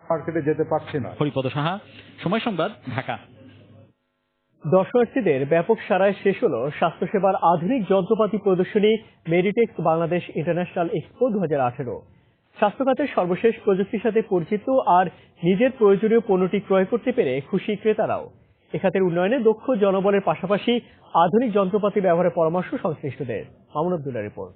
মার্কেটে যেতে পারছি না। হরিপদ সাহা, সময় সংবাদ, ঢাকা। দর্শনার্থীদের ব্যাপক সাড়ায় শেষ হলো স্বাস্থ্যসেবার আধুনিক যন্ত্রপাতি প্রদর্শনী মেডিটেক্স বাংলাদেশ ইন্টারন্যাশনাল এক্সপো 2018। স্বাস্থ্য খাতের সর্বশেষ প্রযুক্তির সাথে পরিচিত আর নিজের প্রয়োজনীয় পণ্যটি ক্রয় করতে পেরে খুশি ক্রেতারাও। এ খাতের উন্নয়নে দক্ষ জনবলের পাশাপাশি আধুনিক যন্ত্রপাতি ব্যবহারের পরামর্শ সংশ্লিষ্টদের। মামুন আব্দুল্লাহর রিপোর্ট।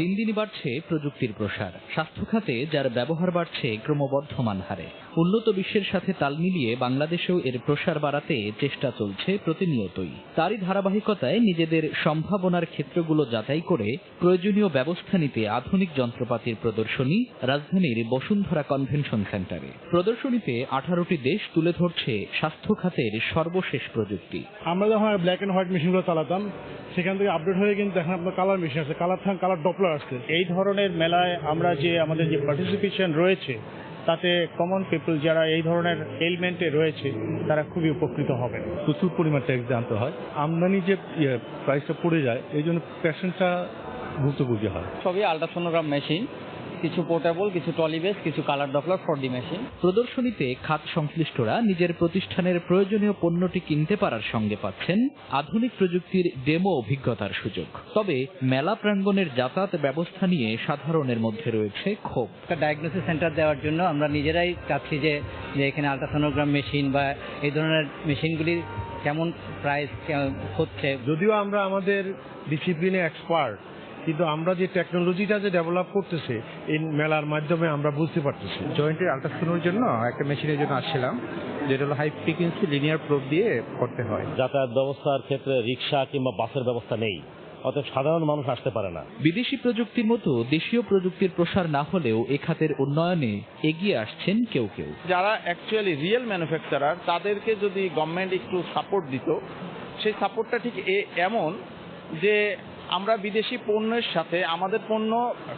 দিন দিন বাড়ছে প্রযুক্তির প্রসার। স্বাস্থ্য খাতে যার ব্যবহার বাড়ছে ক্রমবর্ধমান হারে। উন্নত বিশ্বের সাথে তাল মিলিয়ে বাংলাদেশেও এর প্রসার বাড়াতে চেষ্টা চলছে প্রতিনিয়তই। তারই ধারাবাহিকতায় নিজেদের সম্ভাবনার ক্ষেত্রগুলো যাচাই করে প্রয়োজনীয় ব্যবস্থা নিতে আধুনিক যন্ত্রপাতির প্রদর্শনী রাজধানীর বসুন্ধরা কনভেনশন সেন্টারে। প্রদর্শনীতে 18টি দেশ তুলে ধরছে স্বাস্থ্য খাতের সর্বশেষ প্রযুক্তি। আমরা যখন ব্ল্যাক এন্ড হোয়াইট মেশিনগুলো চালাতাম, সেখান থেকে আপডেট হয়ে কিন্তু এখন আপনার কালার মেশিন আছে, কালার ডপলার আসছে। এই ধরনের মেলায় আমরা আমাদের যে পার্টিসিপেশন রয়েছে, তাতে কমন পিপল যারা এই ধরনের এলিমেন্টে রয়েছে তারা খুবই উপকৃত হবে। প্রচুর পরিমাণ ট্যাক্স জানতে হয়, আমদানি যে প্রাইসটা পড়ে যায়, এই জন্য পেশেন্টটা ভুক্তভোগী হয়। সবই আল্ট্রাসোনোগ্রাম মেশিন, কিছু পোর্টেবল, কিছু টলিবেস, কিছু কালার ডপলার 4D মেশিন। প্রদর্শনীতে খাত সংশ্লিষ্টরা নিজের প্রতিষ্ঠানের প্রয়োজনীয় পণ্যটি কিনতে পারার সঙ্গে পাচ্ছেন আধুনিক প্রযুক্তির ডেমো অভিজ্ঞতার সুযোগ। তবে মেলা প্রাঙ্গণের যাতায়াত ব্যবস্থা নিয়ে সাধারণের মধ্যে রয়েছে ক্ষোভ। একটা ডায়াগনোসিস সেন্টার দেওয়ার জন্য আমরা নিজেরাই চাচ্ছি যে এখানে আল্ট্রাসোনোগ্রাম মেশিন বা এই ধরনের মেশিনগুলির কেমন প্রাইস হচ্ছে। যদিও আমরা আমাদের ডিসিপ্লিনে এক্সপার্ট, কিন্তু আমরা যে টেকনোলজিটা যে ডেভেলপ করতেছে এই মেলার মাধ্যমে আমরা বুঝতে পারতেছি। জয়েন্টের আল্ট্রাসাউন্ডের জন্য একটা মেশিনের জন্য আসছিলাম, যেটা হলো হাই ফ্রিকোয়েন্সি লিনিয়ার প্রোব দিয়ে করতে হয়। যাতায়াত ব্যবস্থার ক্ষেত্রে রিক্সা কিংবা বাসের ব্যবস্থা নেই, অতএব সাধারণ মানুষ আসতে পারে না। বিদেশি প্রযুক্তির মতো দেশীয় প্রযুক্তির প্রসার না হলেও এ খাতের উন্নয়নে এগিয়ে আসছেন কেউ কেউ। যারা অ্যাকচুয়ালি রিয়েল ম্যানুফ্যাকচারার, তাদেরকে যদি গভর্নমেন্ট একটু সাপোর্ট দিত, সেই সাপোর্টটা ঠিক এমন যে আমরা বিদেশি পণ্যের সাথে আমাদের পণ্য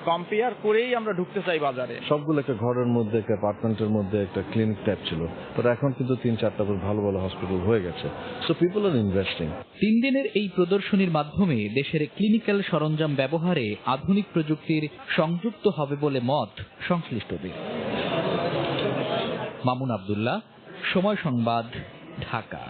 কম্পেয়ার করেই আমরা ঢুকতে চাই বাজারে। সবগুলো একটা ঘরের মধ্যে, একটা অ্যাপার্টমেন্টের মধ্যে একটা ক্লিনিক টাইপ ছিল, তো এখন কিন্তু 3-4টা ভালো ভালো হসপিটাল হয়ে গেছে। সো পিপল আর ইনভেস্টিং। 3 দিনের এই প্রদর্শনীর মাধ্যমে দেশের ক্লিনিক্যাল সরঞ্জাম ব্যবহারে আধুনিক প্রযুক্তির সংযুক্ত হবে বলে মত সংশ্লিষ্টদের। মামুন আব্দুল্লাহ, সময় সংবাদ, ঢাকা।